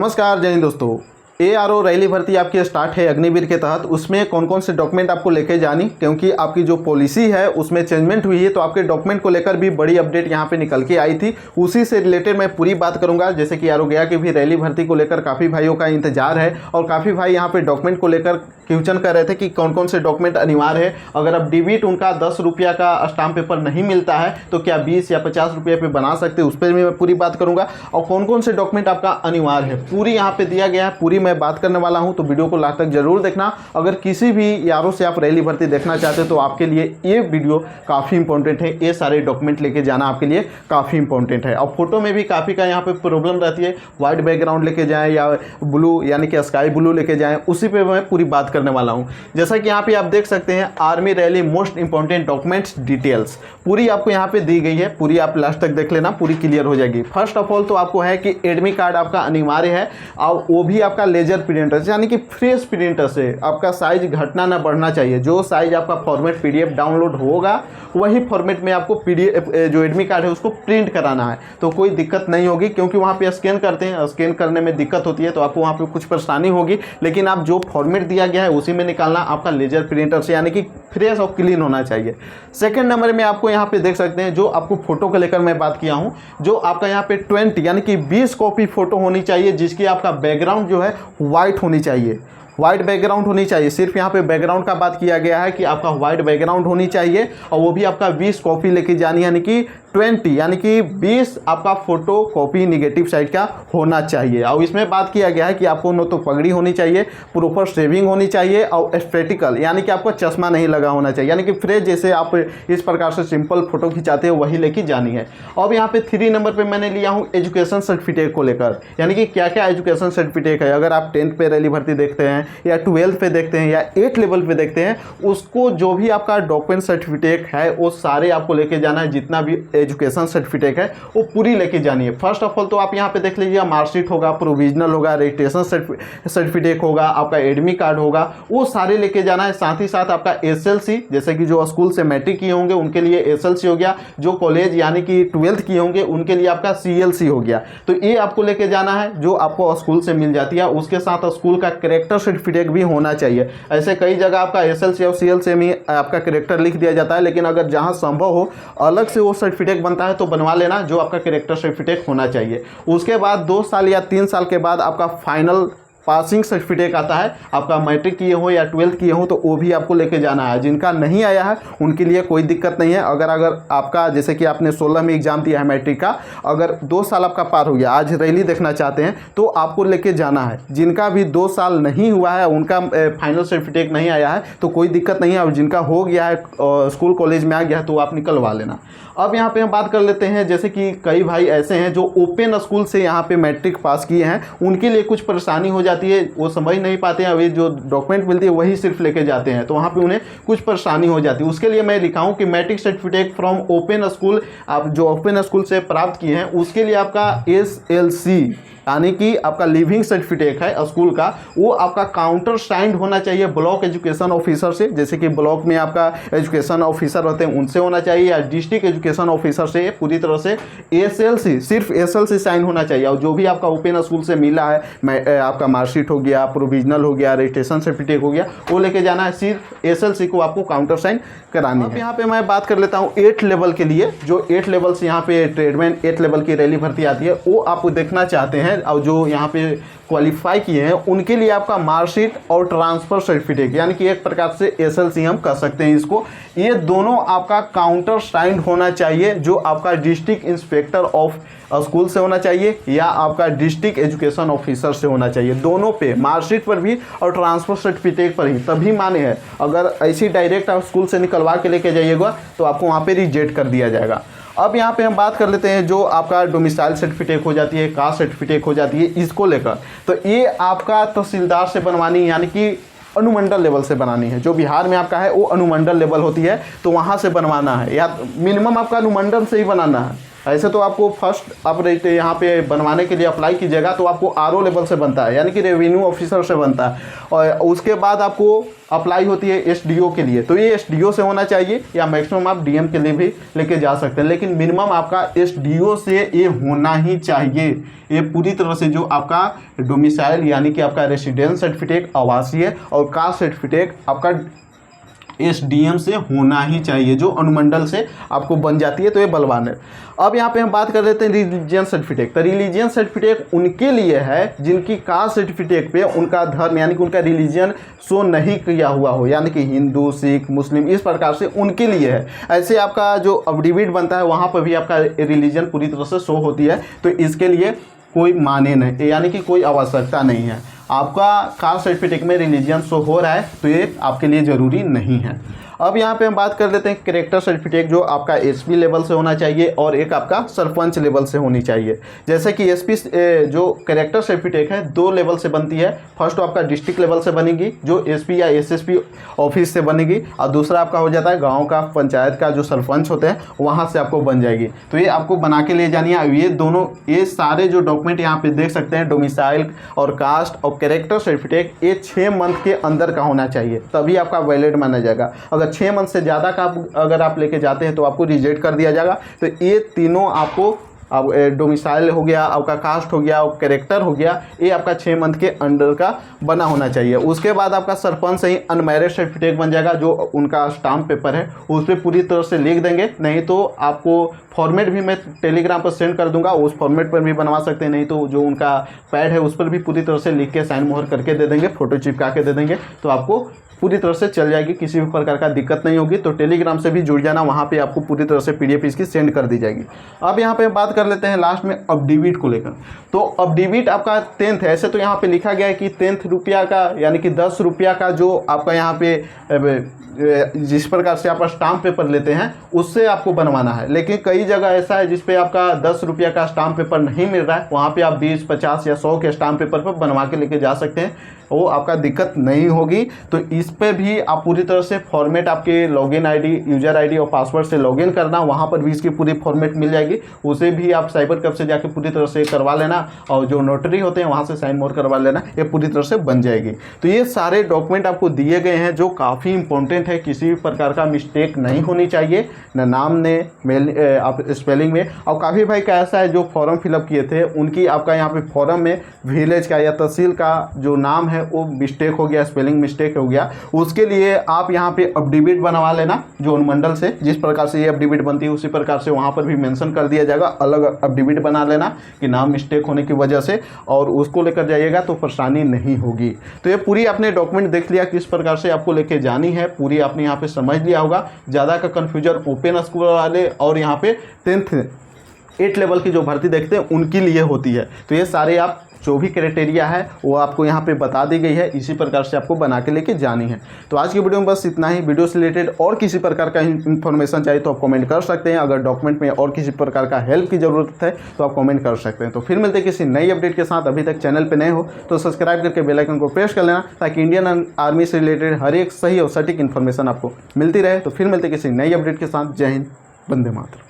नमस्कार जय हिंद दोस्तों। ARO रैली भर्ती आपकी स्टार्ट है अग्निवीर के तहत। उसमें कौन कौन से डॉक्यूमेंट आपको लेके जानी, क्योंकि आपकी जो पॉलिसी है उसमें चेंजमेंट हुई है, तो आपके डॉक्यूमेंट को लेकर भी बड़ी अपडेट यहाँ पे निकल के आई थी। उसी से रिलेटेड मैं पूरी बात करूंगा। जैसे कि ARO गया कि भी रैली भर्ती को लेकर काफ़ी भाइयों का इंतजार है और काफ़ी भाई यहाँ पे डॉक्यूमेंट को लेकर क्वेश्चन कर रहे थे कि कौन कौन से डॉक्यूमेंट अनिवार्य है। अगर अब डिबिट उनका 10 रुपया का स्टाम्प पेपर नहीं मिलता है तो क्या 20 या 50 रुपये पे बना सकते हैं, उस पर भी मैं पूरी बात करूंगा। और कौन कौन से डॉक्यूमेंट आपका अनिवार्य है पूरी यहाँ पे दिया गया है, पूरी मैं बात करने वाला हूँ। तो वीडियो को लास्ट तक जरूर देखना। अगर किसी भी यारों से आप रैली भर्ती देखना चाहते हो तो आपके लिए ये वीडियो काफ़ी इंपॉर्टेंट है। ये सारे डॉक्यूमेंट लेके जाना आपके लिए काफ़ी इंपॉर्टेंट है। और फोटो में भी काफ़ी का यहाँ पे प्रॉब्लम रहती है, वाइट बैकग्राउंड लेके जाएँ या ब्लू यानी कि स्काई ब्लू लेके जाएँ, उसी पर मैं पूरी बात करने वाला हूँ। जैसा कि यहाँ पे आप देख सकते हैं army rally most important documents details पूरी आपको यहाँ पे दी गई है। पूरी आप लास्ट तक देख लेना, पूरी क्लियर हो जाएगी। फर्स्ट ऑफ ऑल तो आपको है कि एडमिट कार्ड आपका अनिवार्य है और वो भी आपका लेजर प्रिंटर यानी कि फ्रेश प्रिंटर से। आपका साइज घटना ना बढ़ना चाहिए। जो साइज आपका फॉर्मेट PDF डाउनलोड होगा वही फॉर्मेट में आपको PDF जो एडमिट कार्ड है उसको प्रिंट कराना है, तो कोई दिक्कत नहीं होगी। क्योंकि वहाँ पे स्कैन करते हैं, स्कैन करने में दिक्कत होती है तो आपको वहाँ पे कुछ परेशानी होगी। लेकिन आप जो फॉर्मेट दिया गया है उसी में निकालना आपका लेजर प्रिंटर से, यानी कि फ्रेश और क्लीन होना चाहिए। सेकंड नंबर में आपको यहाँ पे देख सकते हैं जो आपको फोटो को लेकर मैं बात किया हूँ, जो आपका यहाँ पे 20 यानी कि 20 कॉपी फोटो होनी चाहिए, जिसकी आपका बैकग्राउंड जो है वाइट होनी चाहिए, वाइट बैकग्राउंड होनी चाहिए। सिर्फ यहाँ पे बैकग्राउंड का बात किया गया है कि आपका वाइट बैकग्राउंड होनी चाहिए और वो भी आपका 20 कॉपी लेके जानी, यानी कि 20 यानी कि 20 आपका फोटो कॉपी निगेटिव साइड का होना चाहिए। और इसमें बात किया गया है कि आपको न तो पगड़ी होनी चाहिए, प्रॉपर शेविंग होनी चाहिए और एस्थेटिकल यानी कि आपको चश्मा नहीं लगा होना चाहिए, यानी कि फ्रेश जैसे आप इस प्रकार से सिंपल फोटो खिंचाते हो वही लेके जानी है। अब यहाँ पे 3 नंबर पे मैंने लिया हूँ एजुकेशन सर्टिफिकेट को लेकर, यानी कि क्या क्या एजुकेशन सर्टिफिकेट है। अगर आप 10th पे रैली भर्ती देखते हैं या 12th पे देखते हैं या 8th लेवल पे देखते हैं, उसको जो भी आपका डॉक्यूमेंट सर्टिफिकेट है वो सारे आपको लेके जाना है। जितना भी एजुकेशन सर्टिफिकेट है वो पूरी लेके जानी है। फर्स्ट ऑफ ऑल तो आप यहाँ पे देख लीजिए मार्कशीट होगा, प्रोविजनल होगा, रजिस्ट्रेशन सर्टिफिकेट होगा, आपका एडमिट कार्ड होगा, वो सारे लेके जाना है। साथ ही साथ आपका SLC, जैसे कि जो स्कूल से मैट्रिक किए होंगे उनके लिए SLC हो गया, जो कॉलेज यानी कि 12th किए होंगे उनके लिए आपका CLC हो गया। तो ये आपको लेके जाना है जो आपको स्कूल से मिल जाती है। उसके साथ स्कूल का कैरेक्टर सर्टिफिकेट भी होना चाहिए। ऐसे कई जगह आपका SLC और CLC में आपका कैरेक्टर लिख दिया जाता है, लेकिन अगर जहाँ संभव हो अलग से वो सर्टिफिकेट बनता है तो बनवा लेना, जो आपका कैरेक्टर सर्टिफिकेट होना चाहिए। उसके बाद 2 साल या 3 साल के बाद आपका फाइनल पासिंग सर्टिफिकेट आता है। आपका मैट्रिक किए हो या 12th किए हो तो वो भी आपको लेके जाना है। जिनका नहीं आया है उनके लिए कोई दिक्कत नहीं है। अगर आपका जैसे कि आपने 16 में एग्जाम दिया है मैट्रिक का, अगर 2 साल आपका पार हो गया, आज रैली देखना चाहते हैं तो आपको लेके जाना है। जिनका भी 2 साल नहीं हुआ है, उनका फाइनल सर्टिफिकेट नहीं आया है तो कोई दिक्कत नहीं है, और जिनका हो गया है स्कूल कॉलेज में आ गया है तो आप निकलवा लेना। अब यहाँ पे हम बात कर लेते हैं, जैसे कि कई भाई ऐसे हैं जो ओपन स्कूल से यहाँ पे मैट्रिक पास किए हैं, उनके लिए कुछ परेशानी हो जाती है, वो समझ नहीं पाते हैं। अभी जो डॉक्यूमेंट मिलती है वही सिर्फ लेके जाते हैं, तो वहाँ पे उन्हें कुछ परेशानी हो जाती है। उसके लिए मैं लिखा हूँ कि matric certificate from open school, आप जो ओपन स्कूल से प्राप्त किए हैं उसके लिए आपका SLC यानी कि आपका लिविंग सर्टिफिकेट है स्कूल का, वो आपका काउंटर साइंड होना चाहिए ब्लॉक एजुकेशन ऑफिसर से। जैसे कि ब्लॉक में आपका एजुकेशन ऑफिसर रहते हैं उनसे होना चाहिए, या डिस्ट्रिक्ट एजुकेशन ऑफिसर से पूरी तरह से SLC, सिर्फ SLC साइन होना चाहिए। और जो भी आपका ओपन स्कूल से मिला है, आपका मार्कशीट हो गया, प्रोविजनल हो गया, रजिस्ट्रेशन सर्टिफिकेट हो गया, वो लेके जाना है। सिर्फ SLC को आपको काउंटर साइन करानी है। यहाँ पे मैं बात कर लेता हूँ 8th लेवल के लिए। जो 8th लेवल से यहाँ पे ट्रेडमैन 8th लेवल की रैली भर्ती आती है वो आप देखना चाहते हैं, और जो यहाँ पे क्वालिफाई किए हैं उनके लिए आपका मार्कशीट और ट्रांसफर सर्टिफिकेट, यानी कि एक प्रकार से SLC हम कह सकते हैं इसको, ये दोनों आपका काउंटर साइंड होना चाहिए। जो आपका डिस्ट्रिक्ट इंस्पेक्टर ऑफ स्कूल से होना चाहिए या आपका डिस्ट्रिक्ट एजुकेशन ऑफिसर से होना चाहिए। दोनों पे, मार्कशीट पर भी और ट्रांसफर सर्टिफिकेट पर ही, तभी माने है। अगर ऐसी डायरेक्ट आप स्कूल से निकलवा के लेके जाइएगा तो आपको वहाँ पे रिजेक्ट कर दिया जाएगा। अब यहाँ पे हम बात कर लेते हैं जो आपका डोमिसाइल सर्टिफिकेट हो जाती है, कास्ट सर्टिफिकेट हो जाती है, इसको लेकर तो ये आपका तहसीलदार से बनवानी, यानी कि अनुमंडल लेवल से बनानी है। जो बिहार में आपका है वो अनुमंडल लेवल होती है, तो वहाँ से बनवाना है, या मिनिमम आपका अनुमंडल से ही बनाना है। ऐसे तो आपको फर्स्ट आप यहाँ पे बनवाने के लिए अप्लाई कीजिएगा तो आपको आरओ लेवल से बनता है, यानी कि रेवेन्यू ऑफिसर से बनता है, और उसके बाद आपको अप्लाई होती है एसडीओ के लिए, तो ये एसडीओ से होना चाहिए, या मैक्सिमम आप डीएम के लिए भी लेके जा सकते हैं, लेकिन मिनिमम आपका एसडीओ से ये होना ही चाहिए। ये पूरी तरह से जो आपका डोमिसाइल यानी कि आपका रेसिडेंस सर्टिफिकेट आवासीय और कास्ट सर्टिफिकेट आपका एसडीएम से होना ही चाहिए, जो अनुमंडल से आपको बन जाती है, तो ये बलवान है। अब यहाँ पे हम बात कर लेते हैं रिलीजियन सर्टिफिकेट। तो रिलीजियन सर्टिफिकेट उनके लिए है जिनकी कास्ट सर्टिफिकेट पे उनका धर्म यानी कि उनका रिलीजियन शो नहीं किया हुआ हो, यानी कि हिंदू, सिख, मुस्लिम, इस प्रकार से उनके लिए है। ऐसे आपका जो अफिडेविट बनता है वहाँ पर भी आपका रिलीजन पूरी तरह से शो होती है, तो इसके लिए कोई माने नहीं, यानी कि कोई आवश्यकता नहीं है। आपका कास्ट सर्टिफिकेट में रिलीजियन शो हो रहा है तो ये आपके लिए ज़रूरी नहीं है। अब यहाँ पे हम बात कर लेते हैं कैरेक्टर सर्टिफिकेट, जो आपका एसपी लेवल से होना चाहिए और एक आपका सरपंच लेवल से होनी चाहिए। जैसे कि एसपी जो कैरेक्टर सर्टिफिकेट है 2 लेवल से बनती है। फर्स्ट तो आपका डिस्ट्रिक्ट लेवल से बनेगी जो एसपी या एसएसपी ऑफिस से बनेगी, और दूसरा आपका हो जाता है गाँव का पंचायत का जो सरपंच होते हैं वहाँ से आपको बन जाएगी। तो ये आपको बना के ले जानी है। ये दोनों ये सारे जो डॉक्यूमेंट यहाँ पे देख सकते हैं, डोमिसाइल और कास्ट और कैरेक्टर सर्टिफिकेट, ये 6 मंथ के अंदर का होना चाहिए, तभी आपका वैलिड माना जाएगा। अगर 6 मंथ से ज़्यादा का अगर आप लेके जाते हैं तो आपको रिजेक्ट कर दिया जाएगा। तो ये तीनों आपको, अब डोमिसाइल हो गया, आपका कास्ट हो गया और कैरेक्टर हो गया, ये आपका 6 मंथ के अंडर का बना होना चाहिए। उसके बाद आपका सरपंच से ही अनमैरिड सर्टिफिकेट बन जाएगा, जो उनका स्टाम्प पेपर है उस पर पूरी तरह से लिख देंगे। नहीं तो आपको फॉर्मेट भी मैं टेलीग्राम पर सेंड कर दूंगा, उस फॉर्मेट पर भी बनवा सकते हैं। नहीं तो जो उनका पैड है उस पर भी पूरी तरह से लिख के साइन मोहर करके दे देंगे, फ़ोटो चिपका के दे देंगे, तो आपको पूरी तरह से चल जाएगी, किसी भी प्रकार का दिक्कत नहीं होगी। तो टेलीग्राम से भी जुड़ जाना, वहाँ पे आपको पूरी तरह से पीडीएफ इसकी सेंड कर दी जाएगी। अब यहाँ पे बात कर लेते हैं लास्ट में अफिडेविट को लेकर। तो अफिडेविट आपका 10th है, ऐसे तो यहाँ पे लिखा गया है कि 10 रुपया का यानी कि 10 रुपया का जो आपका यहाँ पे जिस प्रकार से आप स्टाम्प पेपर लेते हैं उससे आपको बनवाना है। लेकिन कई जगह ऐसा है जिस पे आपका 10 रुपया का स्टाम्प पेपर नहीं मिल रहा है, वहाँ पे आप 20, 50 या 100 के स्टाम्प पेपर पर बनवा के लेके जा सकते हैं, वो आपका दिक्कत नहीं होगी। तो इस पे भी आप पूरी तरह से फॉर्मेट आपके लॉगिन आईडी, यूजर आईडी और पासवर्ड से लॉगिन करना, वहाँ पर भी इसकी पूरी फॉर्मेट मिल जाएगी। उसे भी आप साइबर कैफ से जाके पूरी तरह से करवा लेना, और जो नोटरी होते हैं वहाँ से साइन मोर करवा लेना, ये पूरी तरह से बन जाएगी। तो ये सारे डॉक्यूमेंट आपको दिए गए हैं जो काफ़ी इंपॉर्टेंट है, किसी भी प्रकार का मिस्टेक नहीं होनी चाहिए, न नाम ने आप स्पेलिंग में। और काफ़ी भाई का ऐसा है जो फॉर्म फिलअप किए थे उनकी आपका यहाँ पे फॉर्म में विलेज का या तहसील का जो नाम है वो मिस्टेक हो गया, स्पेलिंग मिस्टेक हो गया, उसके लिए आप यहाँ पे अफिडेविट बनवा लेना, जो अनुमंडल से जिस प्रकार से ये अफिडेविट बनती है उसी प्रकार से वहाँ पर भी मेंशन कर दिया जाएगा। अलग अफिडेविट बना लेना कि नाम मिस्टेक होने की वजह से, और उसको लेकर जाइएगा तो परेशानी नहीं होगी। तो ये पूरी आपने डॉक्यूमेंट देख लिया किस प्रकार से आपको लेके जानी है, पूरी आपने यहाँ पे समझ लिया होगा। ज़्यादा का कन्फ्यूजन ओपन स्कूल वाले और यहाँ पे 10th 8 लेवल की जो भर्ती देखते हैं उनके लिए होती है। तो ये सारे आप जो भी क्राइटेरिया है वो आपको यहाँ पे बता दी गई है, इसी प्रकार से आपको बना के लेके जानी है। तो आज की वीडियो में बस इतना ही। वीडियो से रिलेटेड और किसी प्रकार का इन्फॉर्मेशन चाहिए तो आप कमेंट कर सकते हैं। अगर डॉक्यूमेंट में और किसी प्रकार का हेल्प की ज़रूरत है तो आप कमेंट कर सकते हैं। तो फिर मिलते हैं किसी नई अपडेट के साथ। अभी तक चैनल पर नए हो तो सब्सक्राइब करके बेल आइकन को प्रेस कर लेना, ताकि इंडियन आर्मी से रिलेटेड हर एक सही और सटीक इन्फॉर्मेशन आपको मिलती रहे। तो फिर मिलते हैं किसी नई अपडेट के साथ। जय हिंद, वंदे मातरम।